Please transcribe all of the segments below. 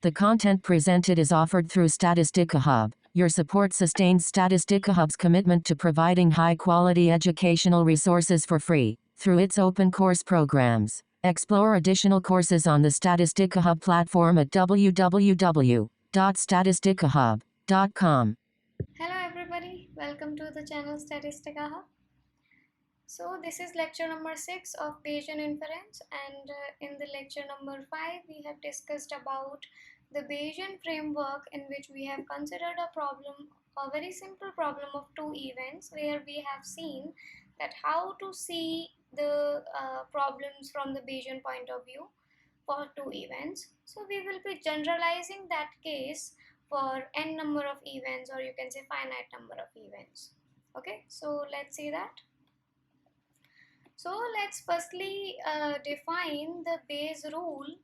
The content presented is offered through Statistica Hub. Your support sustains Statistica Hub's commitment to providing high-quality educational resources for free through its open course programs. Explore additional courses on the Statistica Hub platform at www.statisticahub.com. Hello everybody, welcome to the channel Statistica Hub. So this is lecture number 6 of Bayesian Inference, and in the lecture number 5 we have discussed about the Bayesian framework, in which we have considered a very simple problem of two events, where we have seen that how to see the problems from the Bayesian point of view for two events. So we will be generalizing that case for n number of events, or you can say finite number of events. Okay, so let's see that. So let's firstly define the Bayes rule,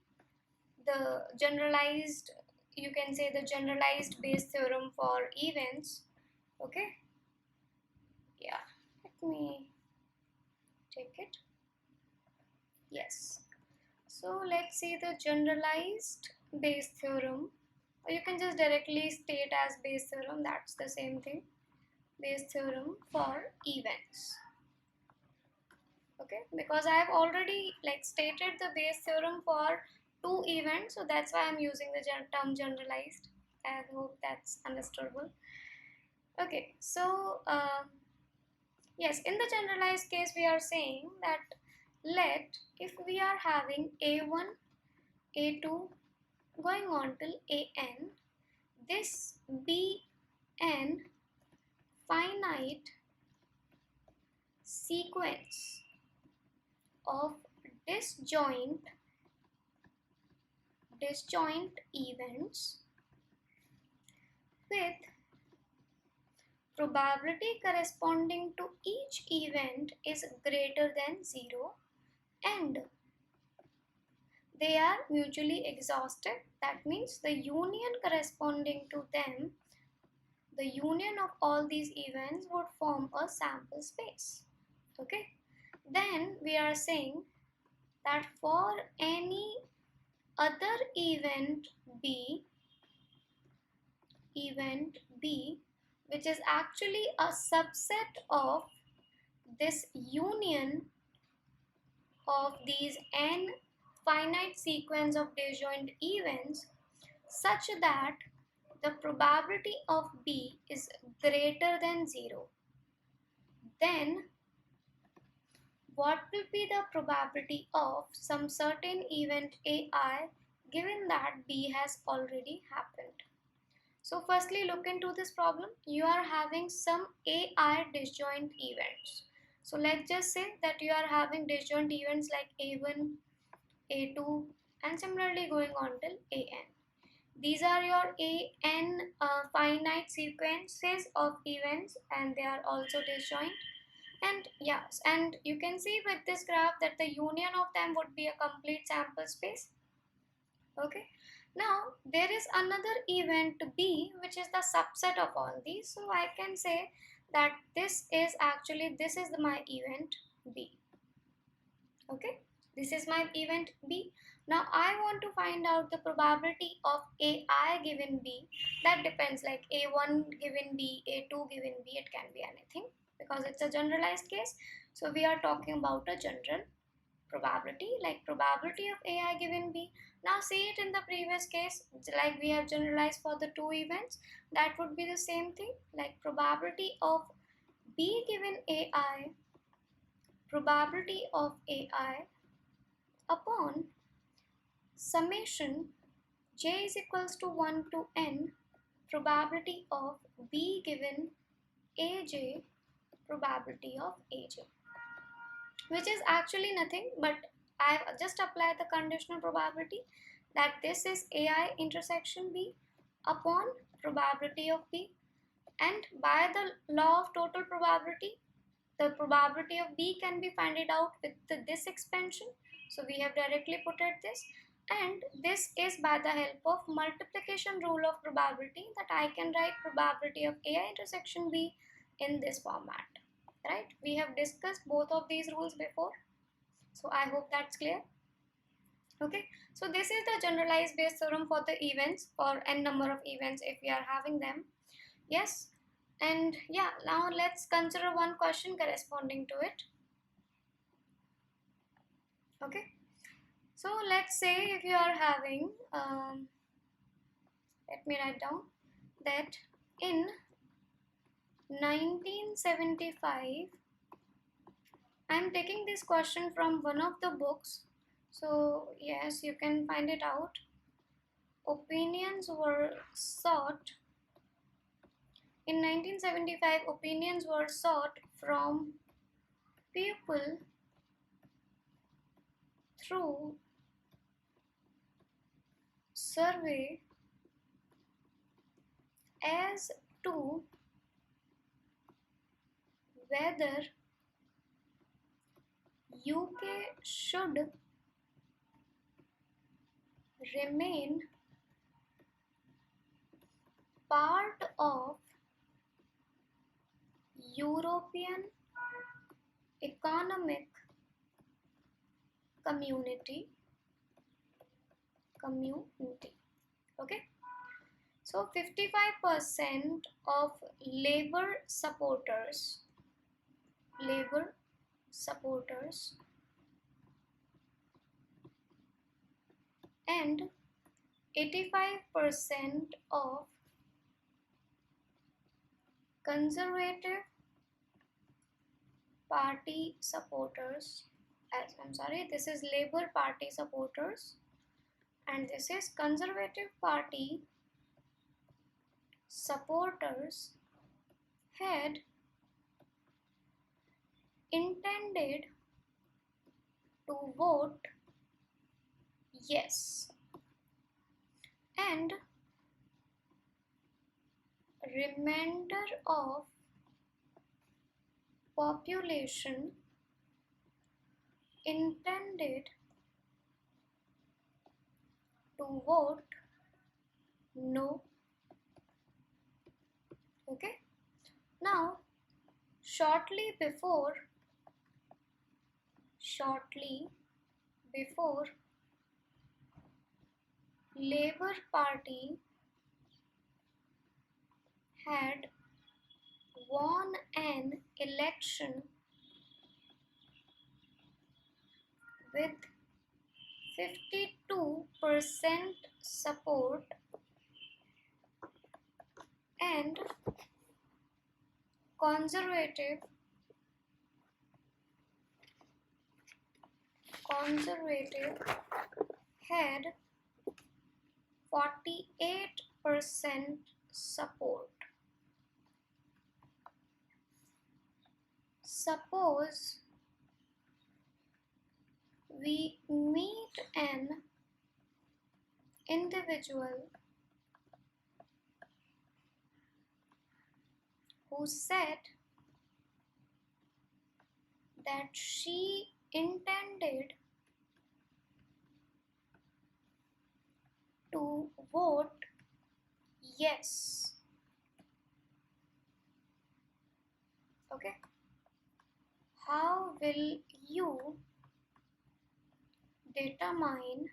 the generalized, you can say the generalized Bayes theorem for events. Okay, yeah, let me take it. Yes, so let's see the generalized Bayes theorem, or you can just directly state as Bayes theorem, that's the same thing, Bayes theorem for events. Okay, because I have already stated the Bayes theorem for two events, so that's why I'm using the term generalized. I hope that's understandable. Okay, so yes, in the generalized case we are saying that if we are having a1, a2 going on till an, this bn finite sequence of disjoint events with probability corresponding to each event is greater than 0, and they are mutually exhaustive. That means the union corresponding to them, the union of all these events would form a sample space. Okay, then we are saying that for any other event B, which is actually a subset of this union of these n finite sequence of disjoint events, such that the probability of B is greater than 0, then what will be the probability of some certain event AI, given that B has already happened? So firstly, look into this problem. You are having some AI disjoint events. So let's just say that you are having disjoint events like A1, A2, and similarly going on till AN. These are your AN finite sequences of events, and they are also disjoint. And yes, and you can see with this graph that the union of them would be a complete sample space. Okay, now there is another event B which is the subset of all these, so I can say that this is my event B. Okay, this is my event B. Now I want to find out the probability of AI given B. That depends, like A1 given B, A2 given B, it can be anything, because it's a generalized case. So we are talking about a general probability, like probability of AI given B. Now see it in the previous case, like we have generalized for the two events, that would be the same thing, like probability of B given AI, probability of AI upon summation j is equals to 1 to n probability of B given AJ, probability of AJ, which is actually nothing but I've just applied the conditional probability that this is AI intersection B upon probability of B, and by the law of total probability, the probability of B can be found out with this expansion. So we have directly put it this, and this is by the help of multiplication rule of probability, that I can write probability of AI intersection B in this format. Right? We have discussed both of these rules before, so I hope that's clear. Okay, so this is the generalized Bayes theorem for the events, or n number of events if we are having them. Yes, and yeah, now let's consider one question corresponding to it. Okay, so let's say if you are having, let me write down that in 1975, I'm taking this question from one of the books. So yes, you can find it out. Opinions were sought in 1975. Opinions were sought from people through survey as to whether UK should remain part of European Economic Community. Okay, so 55% of labor supporters and 85% of Conservative Party supporters, this is Labour Party supporters and this is Conservative Party supporters, had intended to vote yes, and remainder of population intended to vote no. Okay, now shortly before Labour Party had won an election with 52% support and Conservative had 48% support. Suppose we meet an individual who said that she intended to vote yes. Okay, how will you determine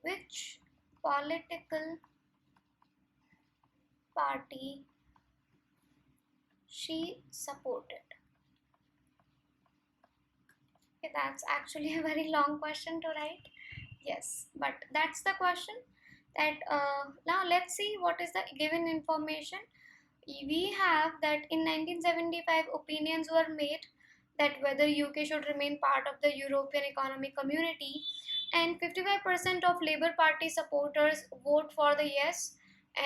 which political party she supported? Okay, that's actually a very long question to write. Yes, but that's the question. That now let's see what is the given information. We have that in 1975 opinions were made that whether UK should remain part of the European Economic Community, and 55% of Labour Party supporters vote for the yes,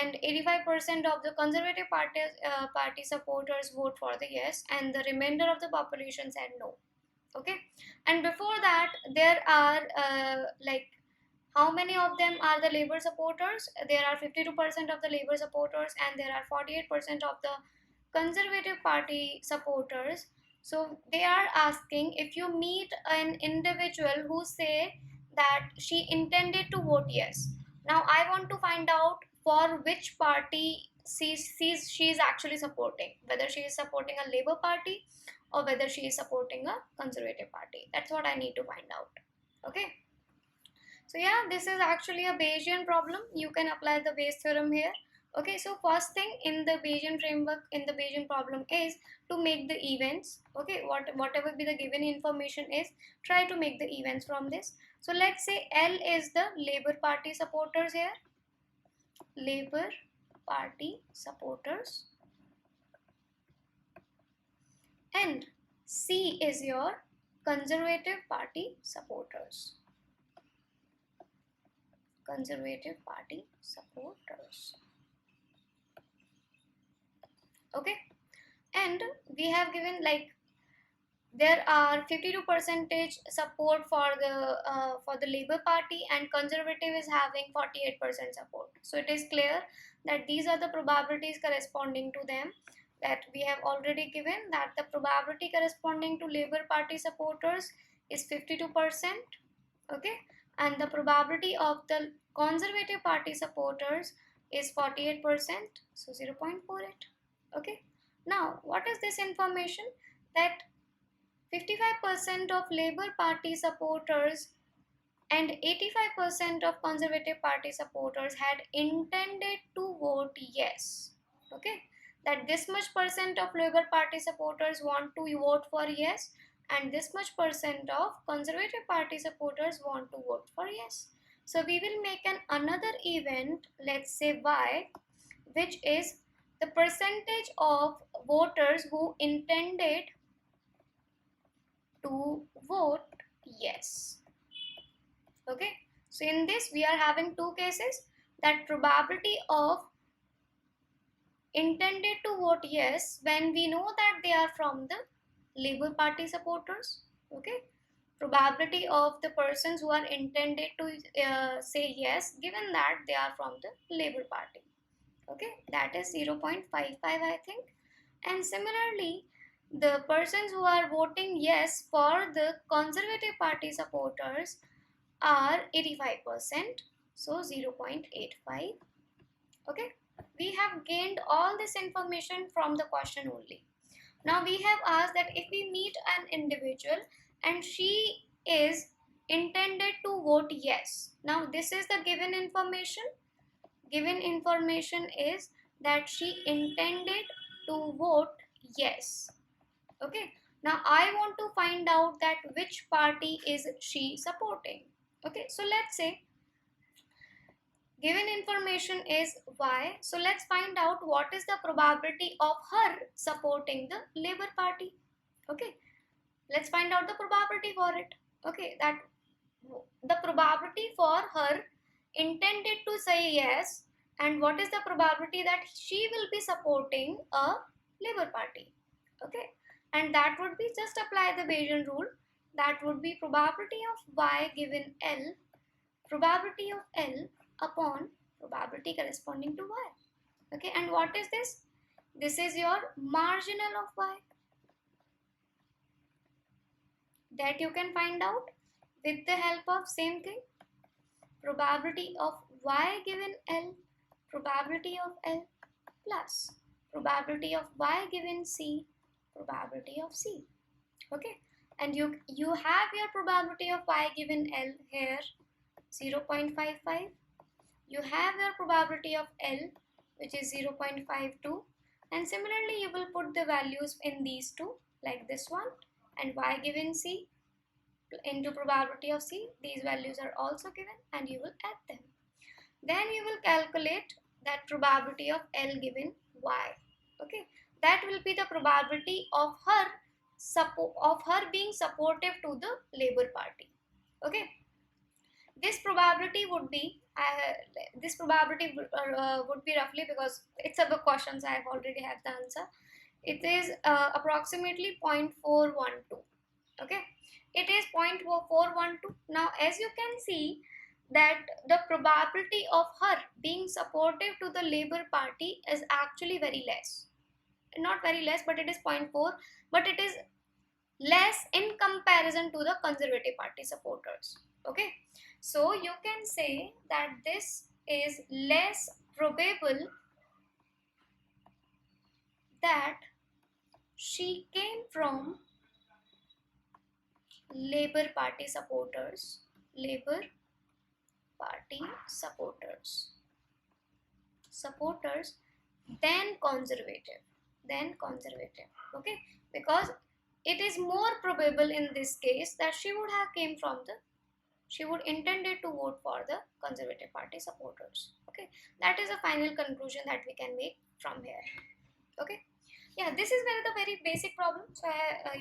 and 85% of the Conservative Party supporters vote for the yes, and the remainder of the population said no. Okay, and before that there are like, how many of them are the Labour supporters? There are 52% of the Labour supporters and there are 48% of the Conservative Party supporters. So they are asking, if you meet an individual who say that she intended to vote yes, now I want to find out for which party she is actually supporting, whether she is supporting a Labour Party or whether she is supporting a conservative party. That's what I need to find out. Okay. So yeah, this is actually a Bayesian problem. You can apply the Bayes theorem here. Okay, so first thing in the Bayesian framework, in the Bayesian problem is to make the events. Okay, whatever be the given information is, try to make the events from this. So let's say L is the Labour Party supporters here. Labour Party supporters. And C is your Conservative Party supporters. Conservative Party supporters. Okay, and we have given like there are 52% support for the Labour Party, and Conservative is having 48% support. So it is clear that these are the probabilities corresponding to them, that we have already given that the probability corresponding to Labour Party supporters is 52%. Okay, and the probability of the Conservative Party supporters is 48%, so 0.48. Okay, now what is this information? That 55% of Labour Party supporters and 85% of Conservative Party supporters had intended to vote yes. Okay, that this much percent of Labour Party supporters want to vote for yes, and this much percent of Conservative Party supporters want to vote for yes. So we will make another event, let's say Y, which is the percentage of voters who intended to vote yes. Okay, so in this we are having two cases, that probability of intended to vote yes when we know that they are from the Labour Party supporters. Okay, probability of the persons who are intended to say yes given that they are from the Labour Party. Okay, that is 0.55 I think. And similarly, the persons who are voting yes for the Conservative Party supporters are 85%, so 0.85. Okay, we have gained all this information from the question only. Now we have asked that if we meet an individual and she is intended to vote yes. Now this is the given information. Given information is that she intended to vote yes. Okay, now I want to find out that which party is she supporting. Okay, so let's say given information is Y, so let's find out what is the probability of her supporting the Labour Party. Okay, let's find out the probability for it. Okay, that the probability for her intended to say yes, and what is the probability that she will be supporting a Labour Party. Okay, and that would be, just apply the Bayesian rule, that would be probability of Y given L, probability of L upon probability corresponding to Y. Okay, and what is this? This is your marginal of Y, that you can find out with the help of same thing, probability of Y given L, probability of L plus probability of Y given C, probability of C. Okay, and you have your probability of Y given L here 0.55. You have your probability of L, which is 0.52, and similarly you will put the values in these two, like this one, and Y given C into probability of C. These values are also given, and you will add them. Then you will calculate that probability of L given Y. Okay, that will be the probability of her being supportive to the Labour Party. Okay, this probability would be would be roughly, because it's a book question, so I have already have the answer. It is approximately 0.412. Okay, it is 0.412. Now as you can see that the probability of her being supportive to the Labour Party is actually very less. Not very less, but it is 0.4, but it is less in comparison to the Conservative Party supporters. Okay, so you can say that this is less probable that she came from Labour Party supporters, Labour Party supporters, then conservative, okay, because it is more probable in this case that she would have came from the, she would intended to vote for the Conservative Party supporters, okay. That is a final conclusion that we can make from here, okay. Yeah, this is the very basic problem, so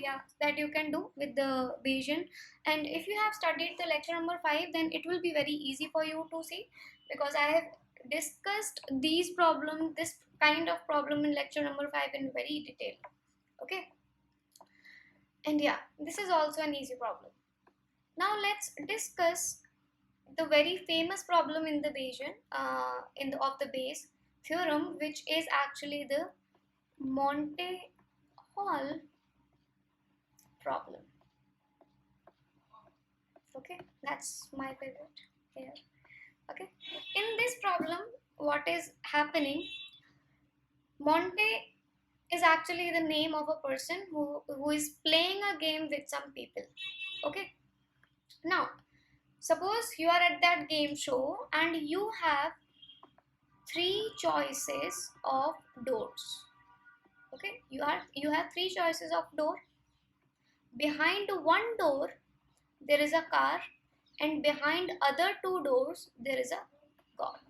yeah, that you can do with the Bayesian. And if you have studied the lecture number 5, then it will be very easy for you to see, because I have discussed these problems, this kind of problem in lecture number 5 in very detail, okay. And yeah, this is also an easy problem. Now let's discuss the very famous problem in the Bayesian of the Bayes theorem, which is actually the Monty Hall problem. Okay, that's my favorite here. Okay, in this problem, what is happening? Monty is actually the name of a person who is playing a game with some people. Okay, now suppose you are at that game show and you have 3 choices of doors. Okay, you have 3 choices of door. Behind one door there is a car, and behind other 2 doors there is a god.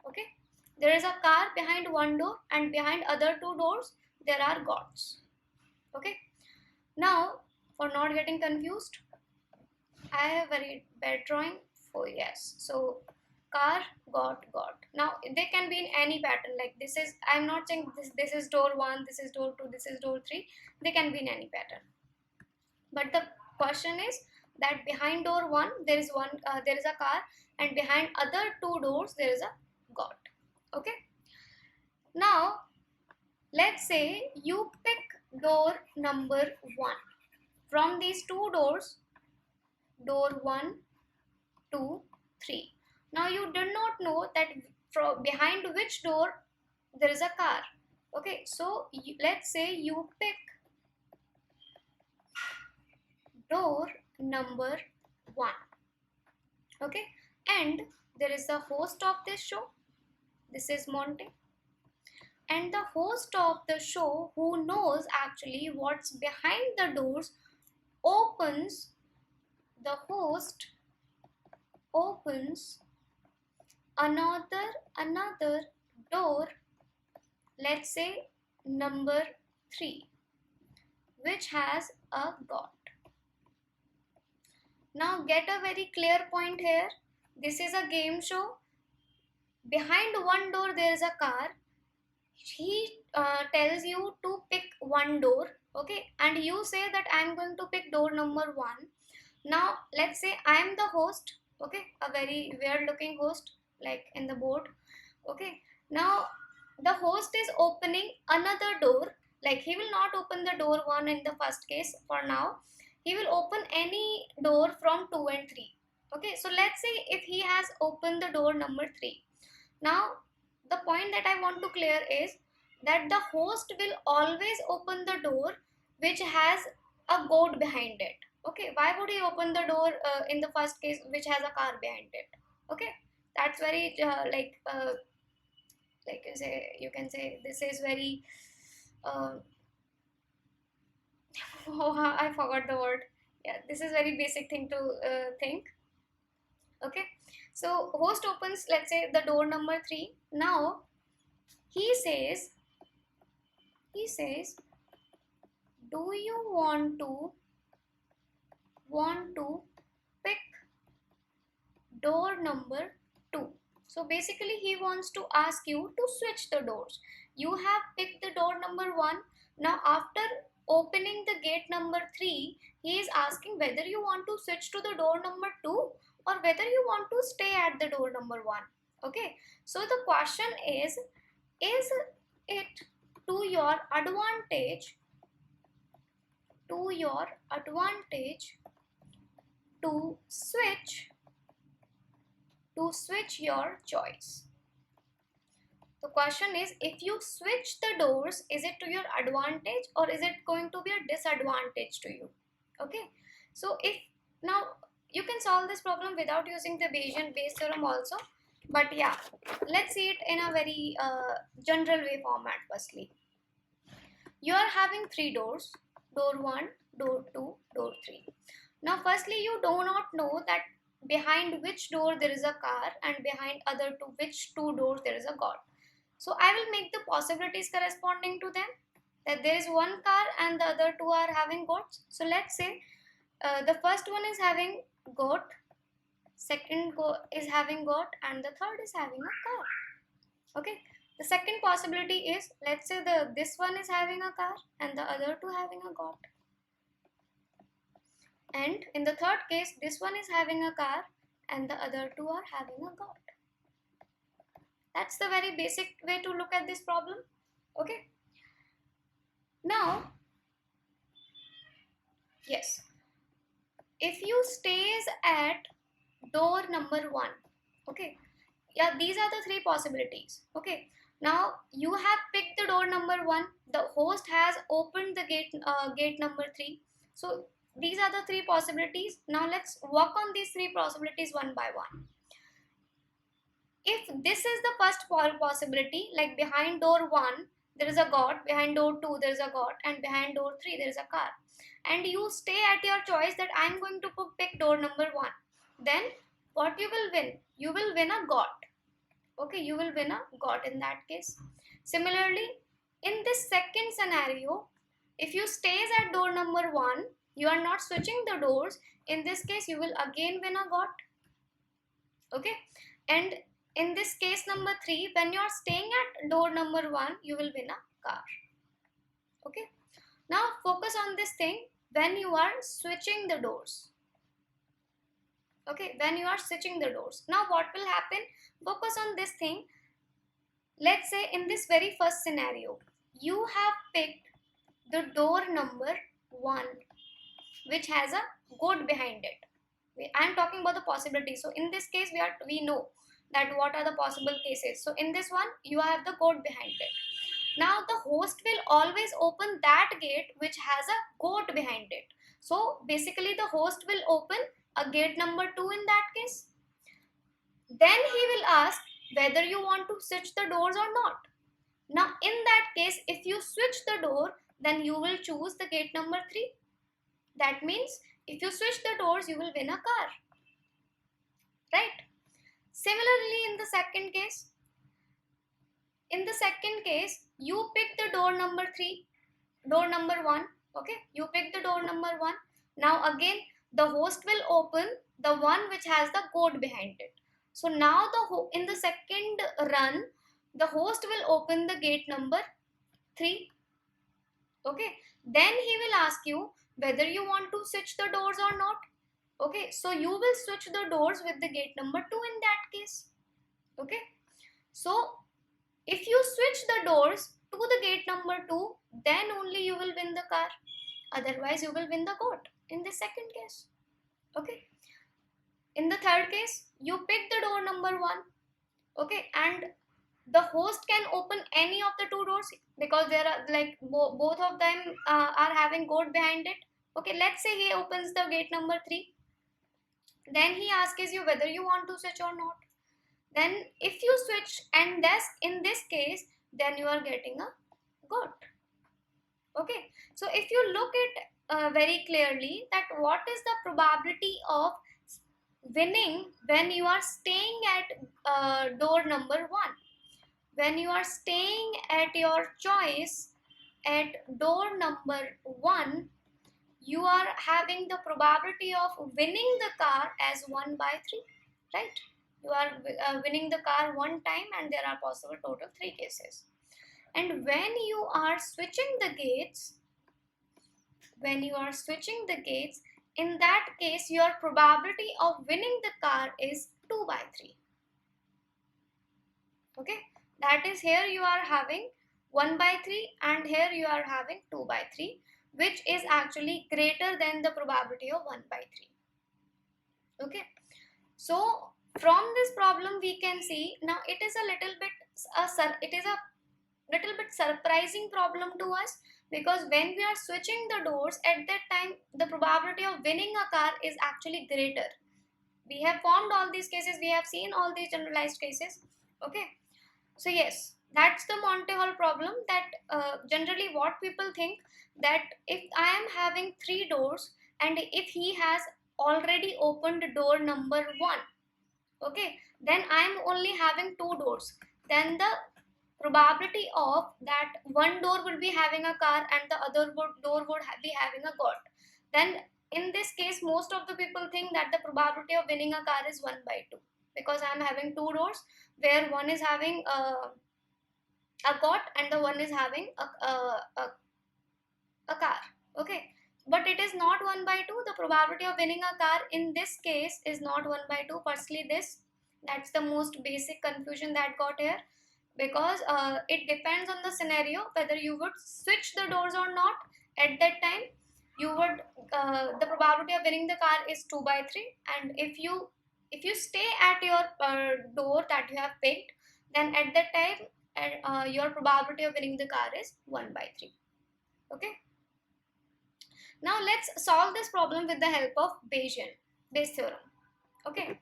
Okay, there is a car behind one door, and behind other 2 doors there are gods. Okay, now for not getting confused, I have very bad drawing for yes. So car, god, god. Now they can be in any pattern, like this is, I'm not saying this is door 1, this is door 2, this is door 3. They can be in any pattern, but the question is that behind door 1 there is a car, and behind other 2 doors there is a god. Okay, now let's say you pick door number 1 from these 2 doors, door 1, 2, 3. Now you do not know that from behind which door there is a car. Okay, so let's say you pick door number 1. Okay, and there is a host of this show, this is Monty, and the host of the show, who knows actually what's behind the doors, the host opens another door, let's say number 3, which has a god. Now get a very clear point here. This is a game show. Behind one door there is a car. He tells you to pick one door, okay, and you say that I am going to pick door number 1. Now let's say I am the host, okay, a very weird looking host like in the board. Okay, now the host is opening another door, like he will not open the door 1 in the first case for now. He will open any door from 2 and 3. Okay, so let's say if he has opened the door number 3. Now the point that I want to clear is that the host will always open the door which has a goat behind it. Okay, why would he open the door in the first case which has a car behind it? Okay, that's very like you can say this is very oh, I forgot the word. Yeah, this is very basic thing to think. Okay, so host opens, let's say, the door number 3. Now he says, do you want to pick door number 2? So basically he wants to ask you to switch the doors. You have picked the door number 1. Now after opening the gate number 3, he is asking whether you want to switch to the door number 2 or whether you want to stay at the door number 1. Okay, so the question is it to your advantage to switch your choice? The question is, if you switch the doors, is it to your advantage or is it going to be a disadvantage to you? Okay, So if now you can solve this problem without using the Bayesian Bayes theorem also, but yeah, let's see it in a very general way format. Firstly, you are having three doors: door 1, door 2, door 3. Now firstly, you do not know that behind which door there is a car and behind other two which two doors there is a god. So I will make the possibilities corresponding to them, that there is one car and the other two are having goats. So let's say the first one is having goat, second is having goat, and the third is having a car. Okay, the second possibility is, let's say this one is having a car and the other two having a goat, and in the third case this one is having a car and the other two are having a goat. That's the very basic way to look at this problem. Okay, now yes, if you stays at door number 1, okay, yeah, these are the three possibilities. Okay, now you have picked the door number 1, the host has opened the gate number 3. So these are the three possibilities. Now let's work on these three possibilities one by one. If this is the first possibility, like behind door 1 there is a god, behind door 2 there is a god, and behind door 3 there is a car, and you stay at your choice that I am going to pick door number 1, then what you will win? You will win a god. Okay, you will win a god in that case. Similarly, in this second scenario, if you stays at door number 1, you are not switching the doors, in this case you will again win a god. Okay, and in this case number 3, when you are staying at door number 1, you will win a car. Okay, now focus on this thing when you are switching the doors. Okay, when you are switching the doors, now what will happen? Focus on this thing. Let's say in this very first scenario, you have picked the door number 1 which has a goat behind it. I am talking about the possibility. So in this case we know that what are the possible cases. So in this one you have the goat behind it. Now the host will always open that gate which has a goat behind it. So basically the host will open a gate number 2 in that case. Then he will ask whether you want to switch the doors or not. Now in that case, if you switch the door, then you will choose the gate number 3. That means if you switch the doors, you will win a car. Right? Similarly, in the second case, you pick the door number 3, door number 1. Okay, you pick the door number 1. Now again, the host will open the one which has the goat behind it. So now in the second run, the host will open the gate number 3. Okay, then he will ask you whether you want to switch the doors or not. Okay, so you will switch the doors with the gate number 2 in that case. Okay, so if you switch the doors to the gate number 2, then only you will win the car. Otherwise, you will win the goat in the second case. Okay, in the third case, you pick the door number 1. Okay, and the host can open any of the two doors because there are like both of them are having goat behind it. Okay, let's say he opens the gate number 3. Then he asks you whether you want to switch or not. Then if you switch, and in this case, then you are getting a goat. Okay, so if you look at very clearly that what is the probability of winning when you are staying at door number 1. When you are staying at your choice at door number 1, you are having the probability of winning the car as 1 by 3, right? You are winning the car one time, and there are possible total 3 cases. And when you are switching the gates, in that case your probability of winning the car is 2 by 3. Okay, that is, here you are having 1 by 3 and here you are having 2 by 3, which is actually greater than the probability of 1 by 3. Okay, so from this problem we can see, now it is a little bit surprising problem to us, because when we are switching the doors, at that time the probability of winning a car is actually greater. We have formed all these cases, we have seen all these generalized cases. Okay, so yes, that's the Monty Hall problem, that generally what people think, that if I am having 3 doors and if he has already opened door number 1, okay, then I am only having 2 doors, then the probability of that one door will be having a car and the other door would be having a goat. Then in this case, most of the people think that the probability of winning a car is 1 by 2, because I am having 2 doors where one is having a goat and the one is having a car. Okay, but it is not 1 by 2. The probability of winning a car in this case is not 1 by 2. Firstly, that's the most basic confusion that got here, because it depends on the scenario whether you would switch the doors or not. At that time you would the probability of winning the car is 2 by 3, and if you stay at your door that you have picked, then at that time your probability of winning the car is 1 by 3. Okay, now let's solve this problem with the help of Bayes theorem. Okay,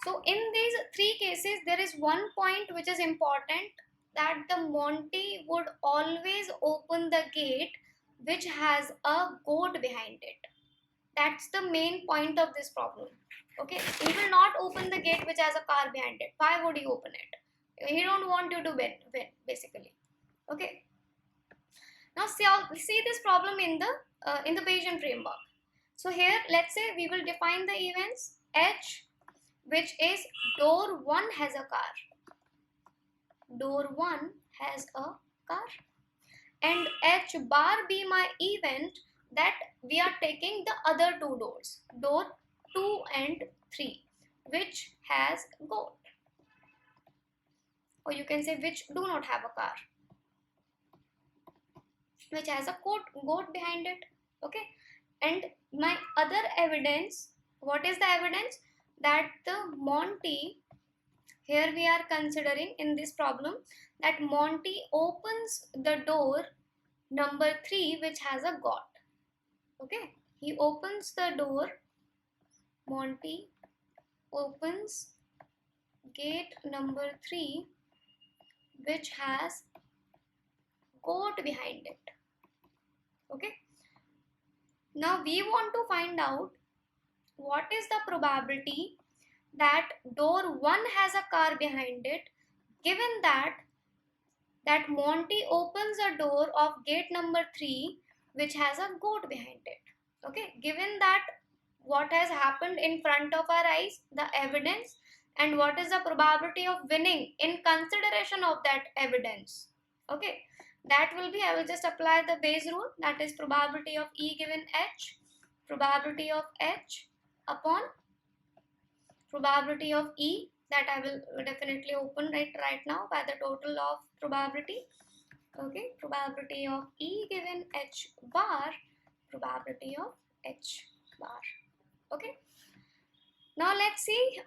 so in these 3 cases, there is one point which is important, that the Monty would always open the gate which has a goat behind it. That's the main point of this problem. Okay, he will not open the gate which has a car behind it. Why would he open it? He don't want you to win basically. Okay. Now see this problem in the Bayesian framework. So here, let's say we will define the events H, which is door 1 has a car. Door 1 has a car. And H bar be my event that we are taking the other 2 doors, door 2 and 3, which has goat. Or you can say which do not have a car, which has a goat behind it. Okay, and my other evidence, what is the evidence? That the Monty, here we are considering in this problem that Monty opens the door number 3 which has a goat. Okay, he opens the door, Monty opens gate number 3 which has goat behind it. Okay, now we want to find out what is the probability that door 1 has a car behind it, given that Monty opens a door of gate number 3 which has a goat behind it. Okay, given that what has happened in front of our eyes, the evidence, and what is the probability of winning in consideration of that evidence. Okay, that will be, I will just apply the Bayes rule, that is probability of E given H, probability of H upon probability of E, that I will definitely open right now by the total of probability. Okay, probability of E given H bar, probability of H bar. Okay, now let's see,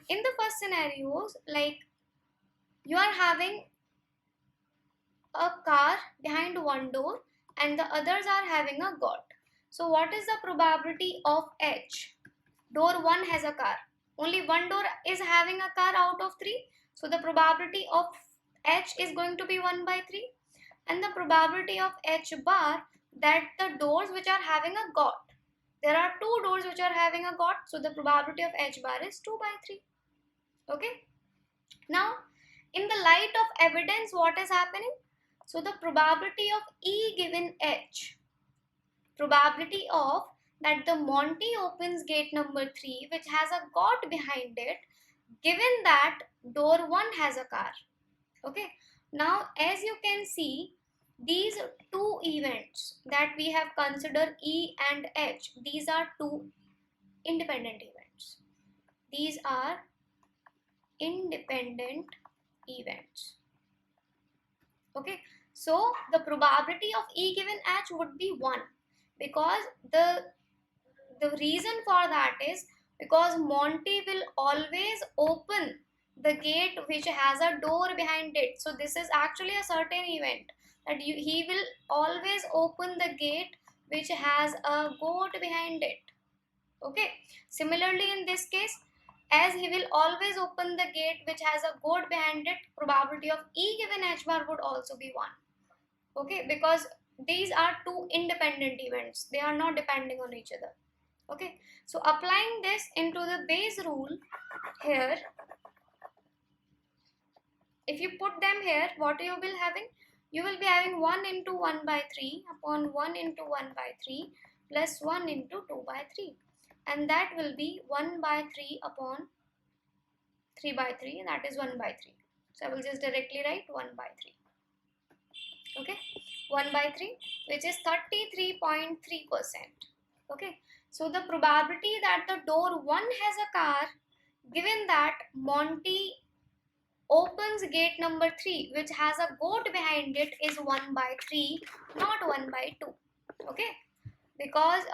in the first scenarios, like you are having a car behind one door and the others are having a goat. So what is the probability of H? Door 1 has a car. Only one door is having a car out of 3. So the probability of H is going to be 1 by 3. And the probability of H bar, that the doors which are having a goat. There are 2 doors which are having a goat. So the probability of H bar is 2 by 3. Okay. Now, in the light of evidence, what is happening? So the probability of E given H, probability of that the Monty opens gate number 3 which has a goat behind it, given that door 1 has a car. Okay, now as you can see, these 2 events that we have considered E and H, these are 2 independent events. These are independent events. Okay, so the probability of E given H would be 1, because the reason for that is because Monty will always open the gate which has a door behind it. So this is actually a certain event. that he will always open the gate which has a goat behind it. Okay, similarly in this case, as he will always open the gate which has a goat behind it, probability of E given H bar would also be 1. Okay, because these are two independent events, they are not depending on each other. Okay, so applying this into the Bayes rule here, if you put them here, what you will having? You will be having 1 into 1 by 3 upon 1 into 1 by 3 plus 1 into 2 by 3, and that will be 1 by 3 upon 3 by 3, and that is 1 by 3. So I will just directly write 1 by 3. Okay, 1 by 3, which is 33.3%. Okay, so the probability that the door 1 has a car, given that Monty opens gate number 3 which has a goat behind it, is 1 by 3, not 1 by 2. Okay, because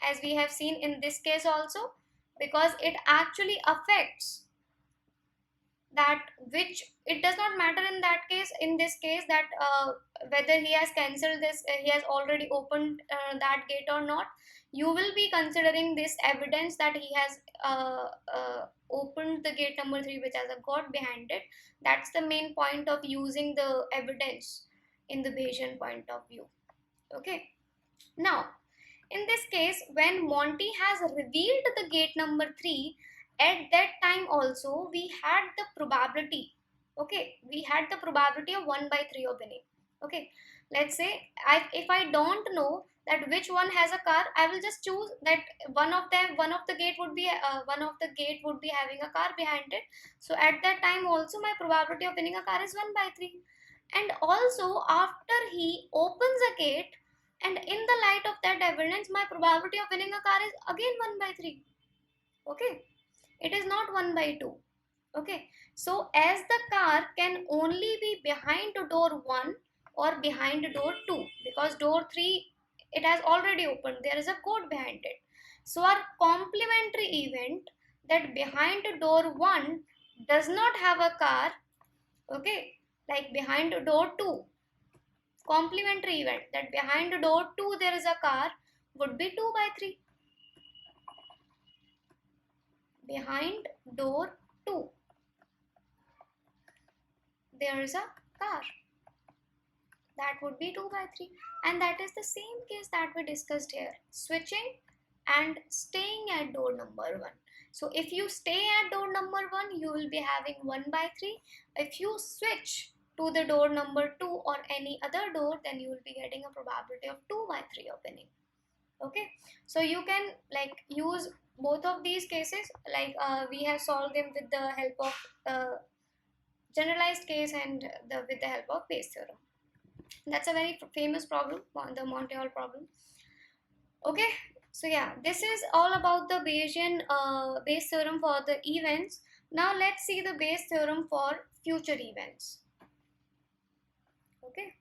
as we have seen in this case also, because it actually affects that, which it does not matter in that case, in this case, that whether he has cancelled this, he has already opened that gate or not. You will be considering this evidence that he has opened the gate number 3 which has a god behind it. That's the main point of using the evidence in the Bayesian point of view. Okay, now in this case, when Monty has revealed the gate number 3, at that time also we had the probability. Okay, we had the probability of 1 by 3 opening. Okay, let's say if I don't know that which one has a car, I will just choose that one of the gate would be having a car behind it. So at that time also my probability of winning a car is 1 by 3. And also after he opens a gate, and in the light of that evidence, my probability of winning a car is again 1 by 3. Okay, it is not 1 by 2. Okay, so as the car can only be behind door 1 or behind door 2, because door 3 it has already opened, there is a code behind it. So our complementary event, that behind door 1 does not have a car, okay, like behind door 2, complementary event that behind door 2 there is a car, would be 2 by 3. Behind door 2 there is a car, that would be 2 by 3. And that is the same case that we discussed here, switching and staying at door number 1. So if you stay at door number 1, you will be having 1 by 3. If you switch to the door number 2 or any other door, then you will be getting a probability of 2 by 3 opening. Okay, so you can like use both of these cases, like we have solved them with the help of generalized case and with the help of Bayes theorem. That's a very famous problem, the Monty problem. Okay, so yeah, this is all about the Bayesian Bayes theorem for the events. Now let's see the Bayes theorem for future events. Okay,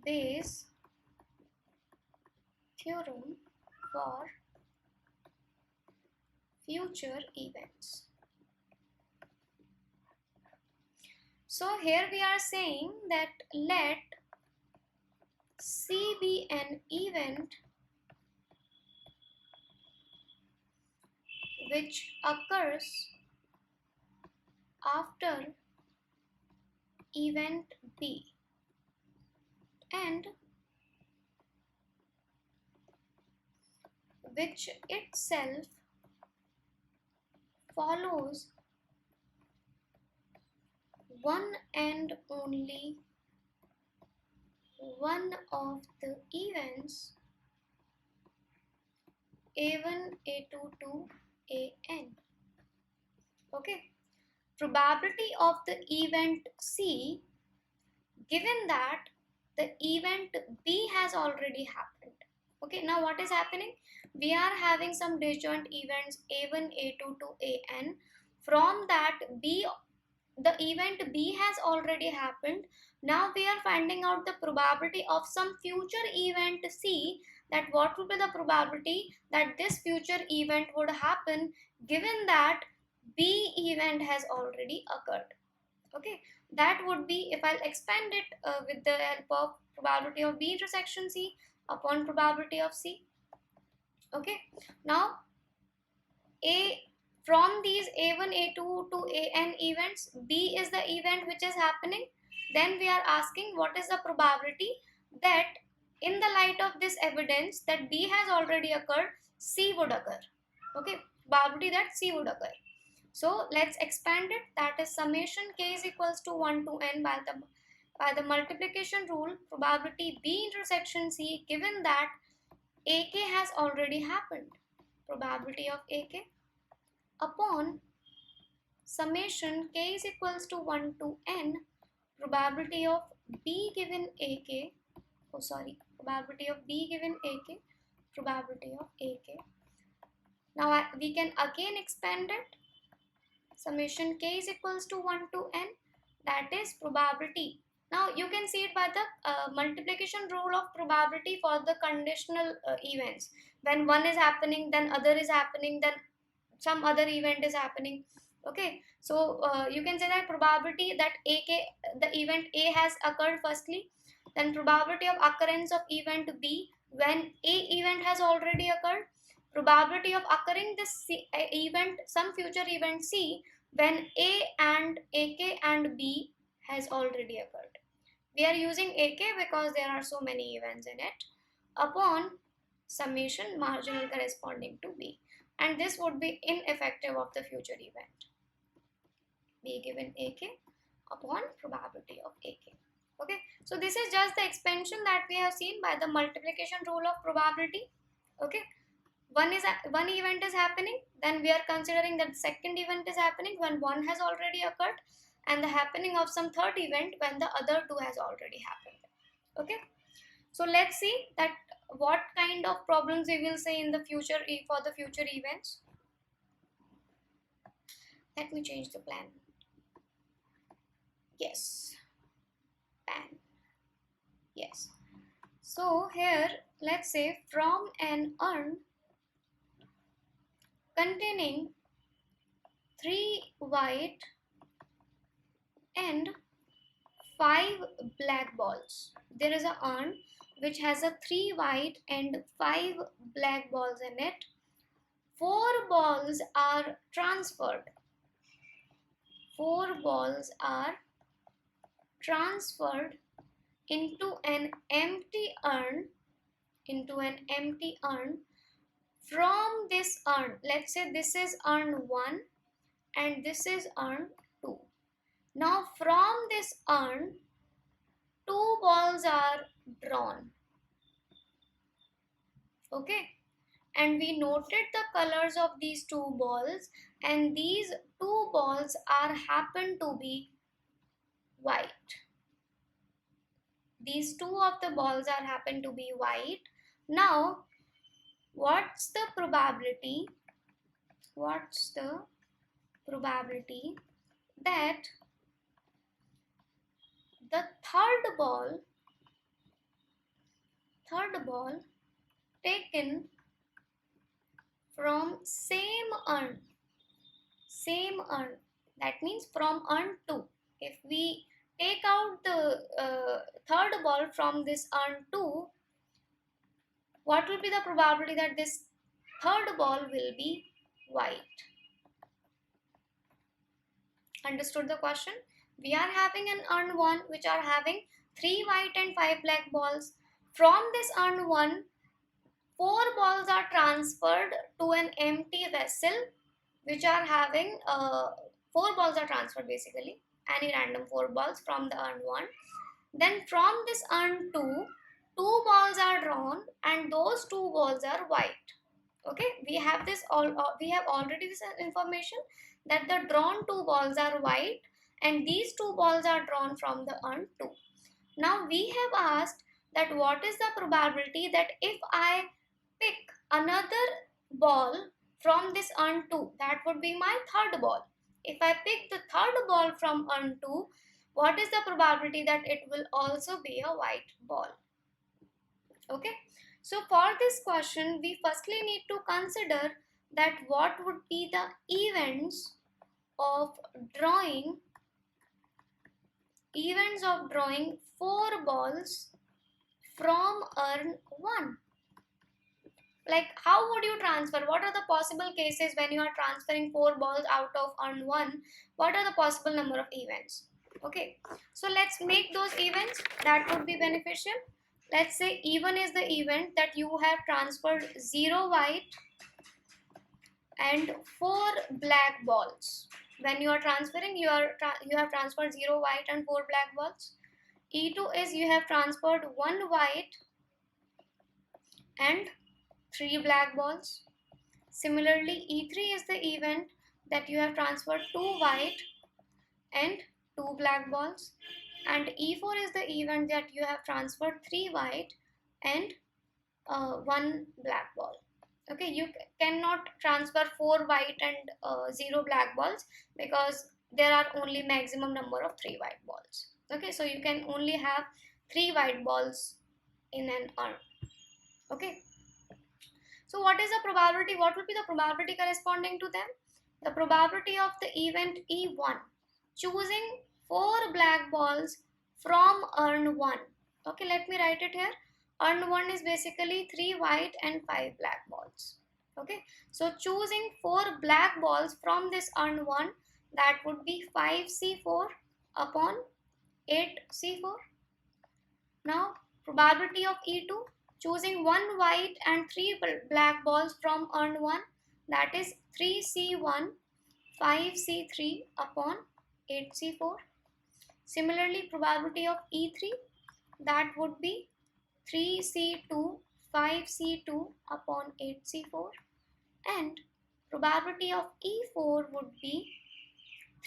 Bayes theorem for future events. So here we are saying that let C be an event which occurs after event B, and which itself follows one and only one of the events A1, A2 to AN. Okay, probability of the event C, given that the event B has already happened. Okay, now what is happening? We are having some disjoint events A1, A2 to AN. From that the event B has already happened. Now we are finding out the probability of some future event C, that what would be the probability that this future event would happen given that B event has already occurred. Okay, that would be, if I'll expand it with the help of probability of B intersection C upon probability of C. Okay, now A, from these A1, A2 to AN events, B is the event which is happening. Then we are asking what is the probability that in the light of this evidence that B has already occurred, C would occur. Okay, probability that C would occur. So let's expand it. That is summation k is equals to 1 to n by the multiplication rule, probability B intersection C, given that AK has already happened, probability of AK, upon summation k is equals to 1 to n, probability of B given AK, probability of B given AK, probability of AK. Now we can again expand it. Summation k is equals to 1 to n, that is probability. Now you can see it by the multiplication rule of probability for the conditional events. When one is happening, then other is happening, then some other event is happening. Okay, so you can say that probability that the event A has occurred firstly, then probability of occurrence of event B when A event has already occurred, probability of occurring this event, some future event C, when A and AK and B has already occurred. We are using AK because there are so many events in it, upon summation marginal corresponding to B, and this would be ineffective of the future event. B given AK upon probability of AK. Okay, so this is just the expansion that we have seen by the multiplication rule of probability. Okay, one event is happening, then we are considering that the second event is happening when one has already occurred, and the happening of some third event when the other two has already happened. Okay, so let's see that what kind of problems we will say in the future for the future events. Let me change the plan. Yes, pan. Yes, so here let's say from an urn containing 3 white and 5 black balls. There is an urn which has a 3 white and 5 black balls in it. 4 balls are transferred. 4 balls are transferred into an empty urn, from this urn. Let's say this is urn 1 and this is urn 2. Now from this urn, 2 balls are drawn. Okay, and we noted the colors of these 2 balls, and these 2 balls happen to be white. These 2 of the balls happen to be white. Now what's the probability that the third ball taken from same urn, that means from urn 2, if we take out the third ball from this urn 2, what will be the probability that this third ball will be white? Understood the question? We are having an urn 1 which are having 3 white and 5 black balls. From this urn 1, 4 balls are transferred to an empty vessel which are having 4 balls are transferred, basically any random 4 balls from the urn 1. Then from this urn 2, 2 balls are drawn and those 2 balls are white. Okay, we have already this information that the drawn 2 balls are white and these 2 balls are drawn from the urn 2. Now we have asked that what is the probability that if I pick another ball from this urn 2, that would be my third ball. If I pick the third ball from urn 2, what is the probability that it will also be a white ball? Okay, so for this question we firstly need to consider that what would be the events of drawing events of drawing 4 balls from urn 1. Like, how would you transfer? What are the possible cases when you are transferring 4 balls out of urn 1? What are the possible number of events? Okay, so let's make those events that would be beneficial. Let's say E1 is the event that you have transferred 0 white and 4 black balls. When you are transferring, you have transferred 0 white and 4 black balls. E2 is you have transferred 1 white and 3 black balls. Similarly, E3 is the event that you have transferred 2 white and 2 black balls, and E4 is the event that you have transferred 3 white and 1 black ball. Okay, you cannot transfer 4 white and 0 black balls because there are only maximum number of 3 white balls. Okay, so you can only have 3 white balls in an urn. Okay, so what is the probability? What will be the probability corresponding to them? The probability of the event E1 choosing 4 black balls from urn 1. Okay, let me write it here. Urn 1 is basically 3 white and 5 black balls. Okay, so choosing 4 black balls from this urn 1, that would be 5C4 upon 8C4. Now, probability of E2 choosing 1 white and 3 black balls from urn 1, that is 3C1 5C3 upon 8C4. Similarly, probability of E3, that would be 3C2 5C2 upon 8C4, and probability of E4 would be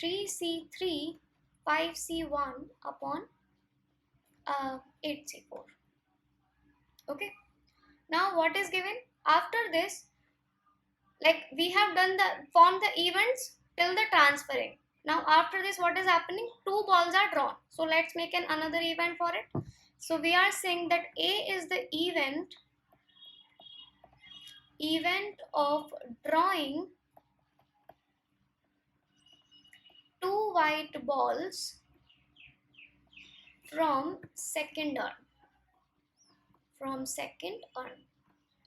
3C3 5C1 upon 8C4. Okay, now what is given after this? Like, we have formed the events till the transferring. Now after this, what is happening? 2 balls are drawn. So let's make another event for it. So we are saying that A is the event of drawing 2 white balls from second urn.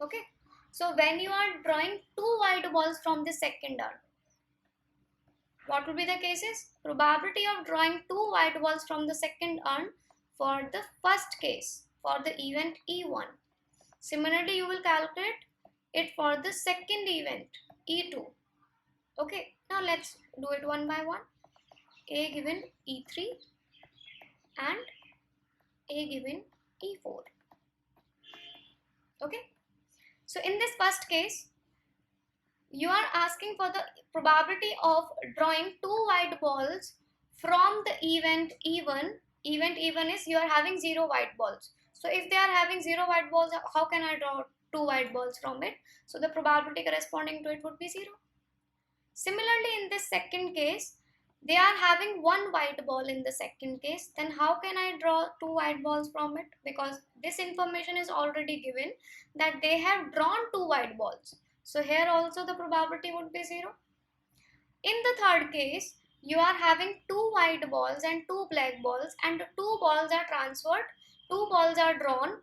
Okay, so when you are drawing 2 white balls from the second urn, what will be the cases? Probability of drawing 2 white balls from the second urn for the first case, for the event E1. Similarly, you will calculate it for the second event E2. Okay, now let's do it one by one. A given E3 and A given E4. Okay, so in this first case, you are asking for the probability of drawing 2 white balls from the event E1. Event E1 is you are having 0 white balls. So if they are having 0 white balls, how can I draw 2 white balls from it? So the probability corresponding to it would be 0. Similarly, in this second case, they are having 1 white ball in the second case. Then how can I draw 2 white balls from it? Because this information is already given that they have drawn 2 white balls. So here also the probability would be 0. In the third case, you are having 2 white balls and 2 black balls, and 2 balls are transferred, 2 balls are drawn,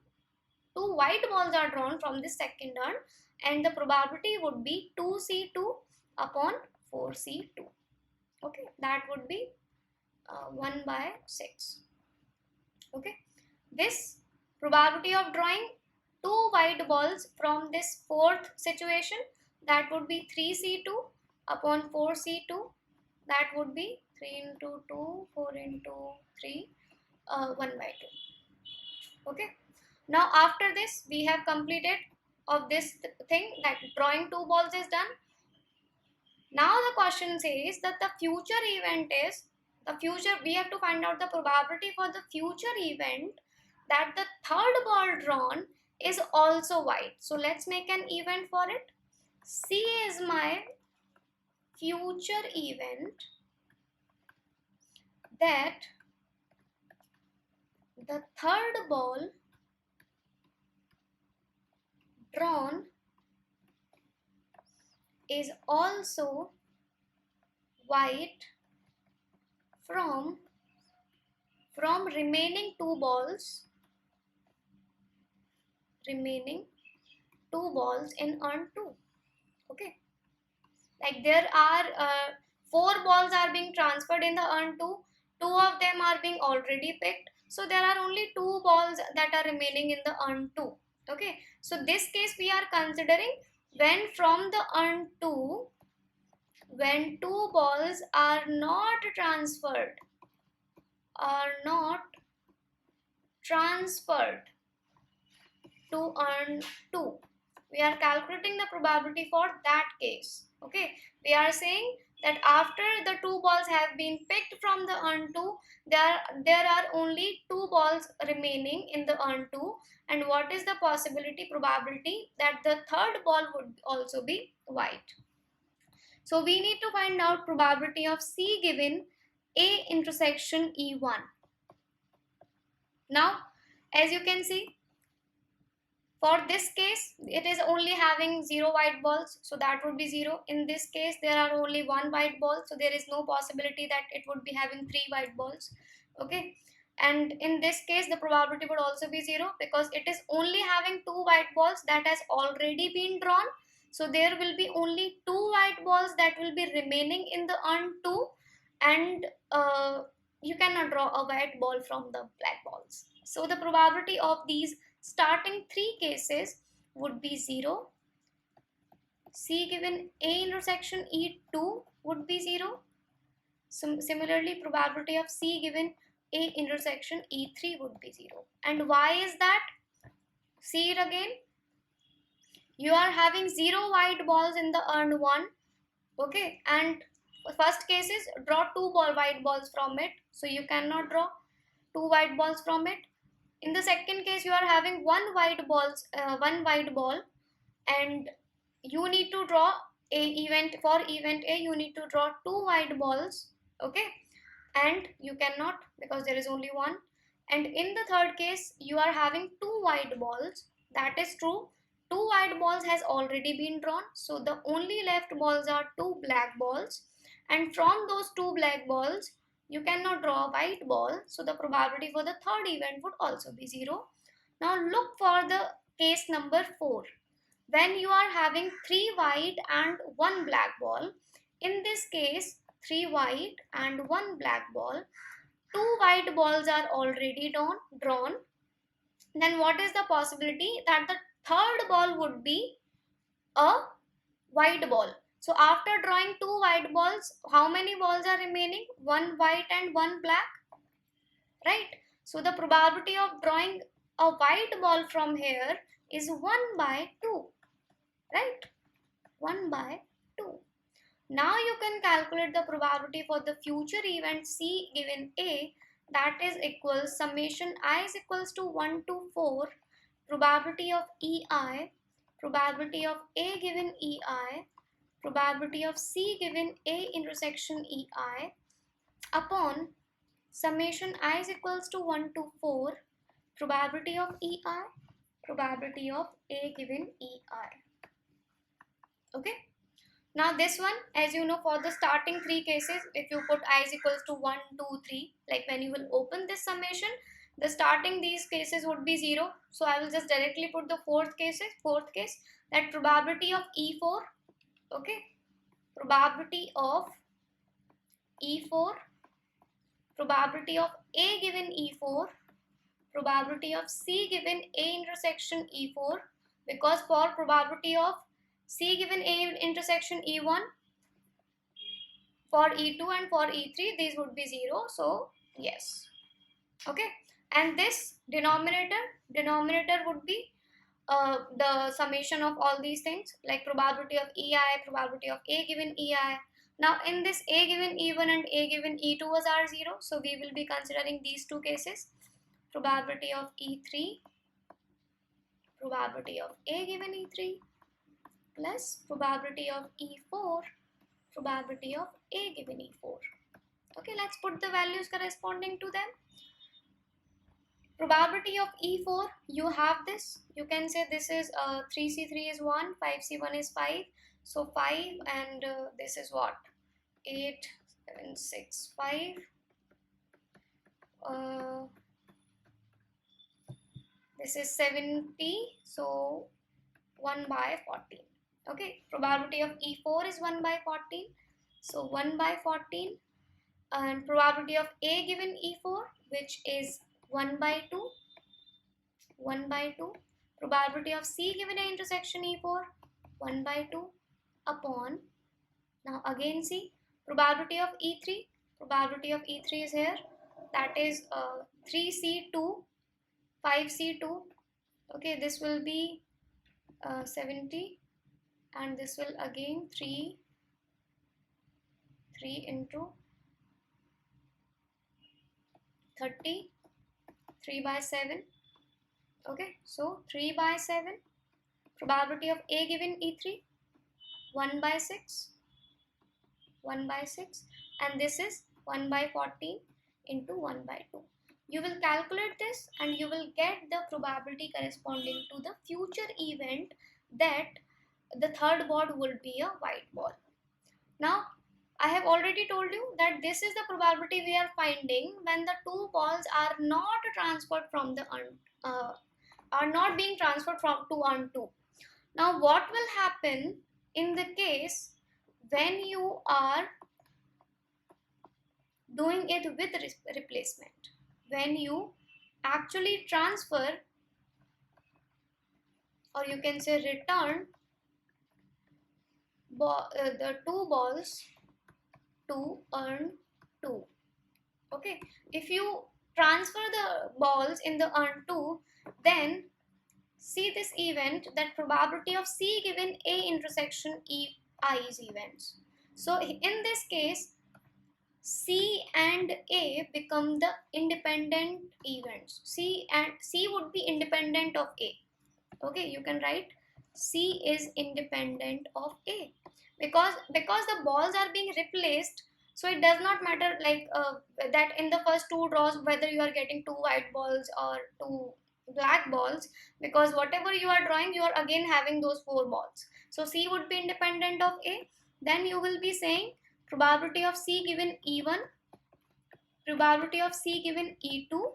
2 white balls are drawn from the second urn, and the probability would be 2C2 upon 4C2. Okay, that would be 1 by 6. Okay, this probability of drawing 2 white balls from this fourth situation, that would be 3C2 upon 4C2. That would be 3 into 2, 4 into 3, 1 by 2. Okay, now after this, we have completed of this thing, that drawing 2 balls is done. Now the question says that the future event is, we have to find out the probability for the future event that the third ball drawn is also white. So let's make an event for it. C is my future event that the third ball drawn is also white from from remaining two balls in urn 2. Okay, like there are 4 balls are being transferred in the urn 2, 2 of them are being already picked, so there are only 2 balls that are remaining in the urn 2. Okay, so this case we are considering when from the urn 2, when 2 balls are not transferred to urn 2. We are calculating the probability for that case. Okay, we are saying that after the 2 balls have been picked from the urn 2, there are only 2 balls remaining in the urn 2, and what is the probability that the third ball would also be white. So we need to find out probability of C given A intersection E1. Now, as you can see, for this case, it is only having 0 white balls, so that would be 0. In this case, there are only 1 white ball, so there is no possibility that it would be having 3 white balls. Okay, and in this case, the probability would also be 0 because it is only having 2 white balls that has already been drawn. So there will be only 2 white balls that will be remaining in the urn 2, and you cannot draw a white ball from the black balls. So the probability of these starting 3 cases would be 0. C given A intersection E2 would be 0. Similarly, probability of C given A intersection E3 would be 0. And why is that? See it again. You are having 0 white balls in the urn 1. Okay, and first case is draw 2 white balls from it. So you cannot draw 2 white balls from it. In the second case, you are having one white ball, and you need to draw event A. You need to draw 2 white balls. Okay, and you cannot because there is only one. And in the third case, you are having 2 white balls. That is true. 2 white balls has already been drawn, so the only left balls are 2 black balls. And from those 2 black balls, you cannot draw a white ball, so the probability for the third event would also be 0. Now look for the case number 4. When you are having 3 white and 1 black ball, in this case 3 white and 1 black ball, 2 white balls are already drawn, then what is the possibility that the third ball would be a white ball? So after drawing 2 white balls, how many balls are remaining? 1 white and 1 black, right? So the probability of drawing a white ball from here is 1 by 2, right? 1 by 2. Now you can calculate the probability for the future event C given A, that is equals summation I is equals to 1 to 4 probability of EI, probability of A given EI, probability of C given A intersection EI upon summation I is equals to 1 to 4 probability of EI, probability of A given EI. Okay. Now this one, as you know, for the starting 3 cases, if you put I is equals to 1, 2, 3, like when you will open this summation, the starting these cases would be 0. So I will just directly put the fourth case, that probability of E4, okay, probability of E4, probability of A given E4, probability of C given A intersection E4, because for probability of C given A intersection E1, for E2 and for E3, these would be 0. So yes, okay. And this denominator would be the summation of all these things, like probability of EI, probability of A given EI. Now in this A given E1 and A given E2 was are 0, so we will be considering these 2 cases, probability of E3, probability of A given E3 plus probability of E4, probability of A given E4. Okay, let's put the values corresponding to them. Probability of E4, you have this. You can say this is 3C3 is 1, 5C1 is 5. So 5 and this is what? 8, 7, 6, 5. this is 70, so 1 by 14. Okay, probability of E4 is 1 by 14, so 1 by 14, and probability of A given E4, which is 1 by 2, 1 by 2, probability of C given A intersection E4, 1 by 2, upon, now again see, probability of E3, probability of E3 is here, that is 3C2, 5C2, okay, this will be 70, and this will again 3 into 30, 3 by 7, okay, so 3 by 7, probability of A given E3, 1 by 6, 1 by 6, and this is 1 by 14 into 1 by 2. You will calculate this and you will get the probability corresponding to the future event that the third ball will be a white ball. Now, I have already told you that this is the probability we are finding when the two balls are not transferred from the are not being transferred from 2 on 2. Now, what will happen in the case when you are doing it with replacement? When you actually transfer, or you can say return the two balls to earn 2. Okay, if you transfer the balls in the earn 2, then see this event, that probability of C given A intersection I is events. So in this case, C and A become the independent events. C would be independent of A. Okay, you can write C is independent of A, because the balls are being replaced, so it does not matter like that in the first two draws whether you are getting 2 white balls or 2 black balls, because whatever you are drawing you are again having those 4 balls. So C would be independent of A. Then you will be saying probability of C given E1, probability of C given E2,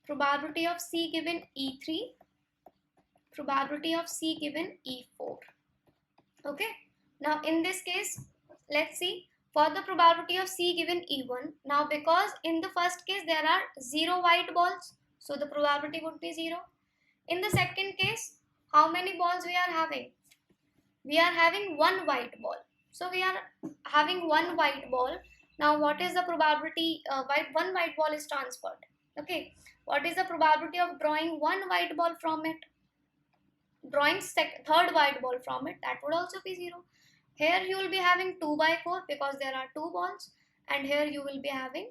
probability of C given E3, probability of C given E4. Okay, now in this case, let's see for the probability of C given E1. Now because in the first case there are 0 white balls, so the probability would be 0. In the second case, how many balls we are having? We are having 1 white ball. So we are having 1 white ball. Now what is the probability? One white ball is transferred. Okay, what is the probability of drawing 1 white ball from it? Drawing third white ball from it, that would also be 0. Here you will be having 2 by 4 because there are 2 balls, and here you will be having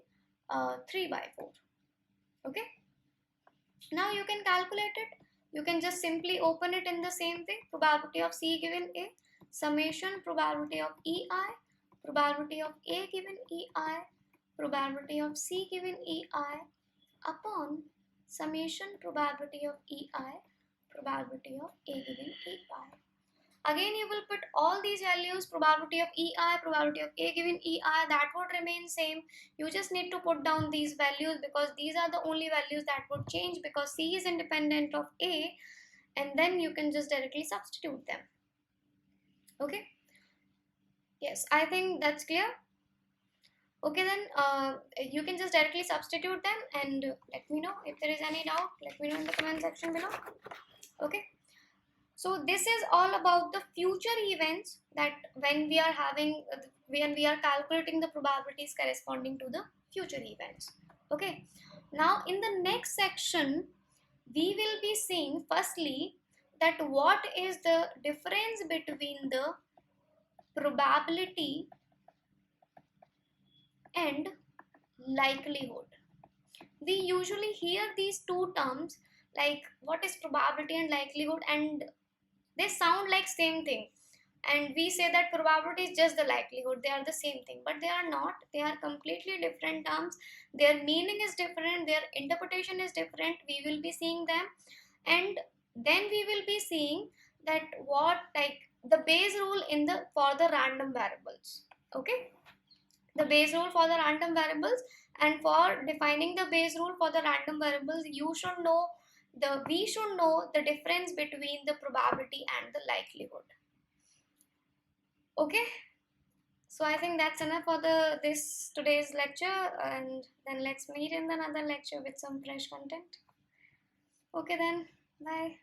3 by 4. Okay, now you can calculate it. You can just simply open it in the same way. Probability of C given A, summation probability of EI, probability of A given EI, probability of C given EI, upon summation probability of EI, probability of A given EI. Again you will put all these values, probability of EI, probability of A given EI, that would remain same. You just need to put down these values because these are the only values that would change, because C is independent of A, and then you can just directly substitute them. Okay, yes, I think that's clear. Okay, then you can just directly substitute them, and let me know if there is any doubt. Let me know in the comment section below. Okay, so this is all about the future events, that when we are calculating the probabilities corresponding to the future events. Okay, now in the next section we will be seeing firstly that what is the difference between the probability and likelihood. We usually hear these two terms, like what is probability and likelihood, and they sound like same thing, and we say that probability is just the likelihood, they are the same thing, but they are not. They are completely different terms. Their meaning is different, their interpretation is different. We will be seeing them, and then we will be seeing that what, like the Bayes rule for the random variables. Okay, the Bayes rule for the random variables, And for defining the Bayes rule for the random variables, we should know the difference between the probability and the likelihood. Okay, so I think that's enough for this today's lecture, and then let's meet in another lecture with some fresh content. Okay then, bye.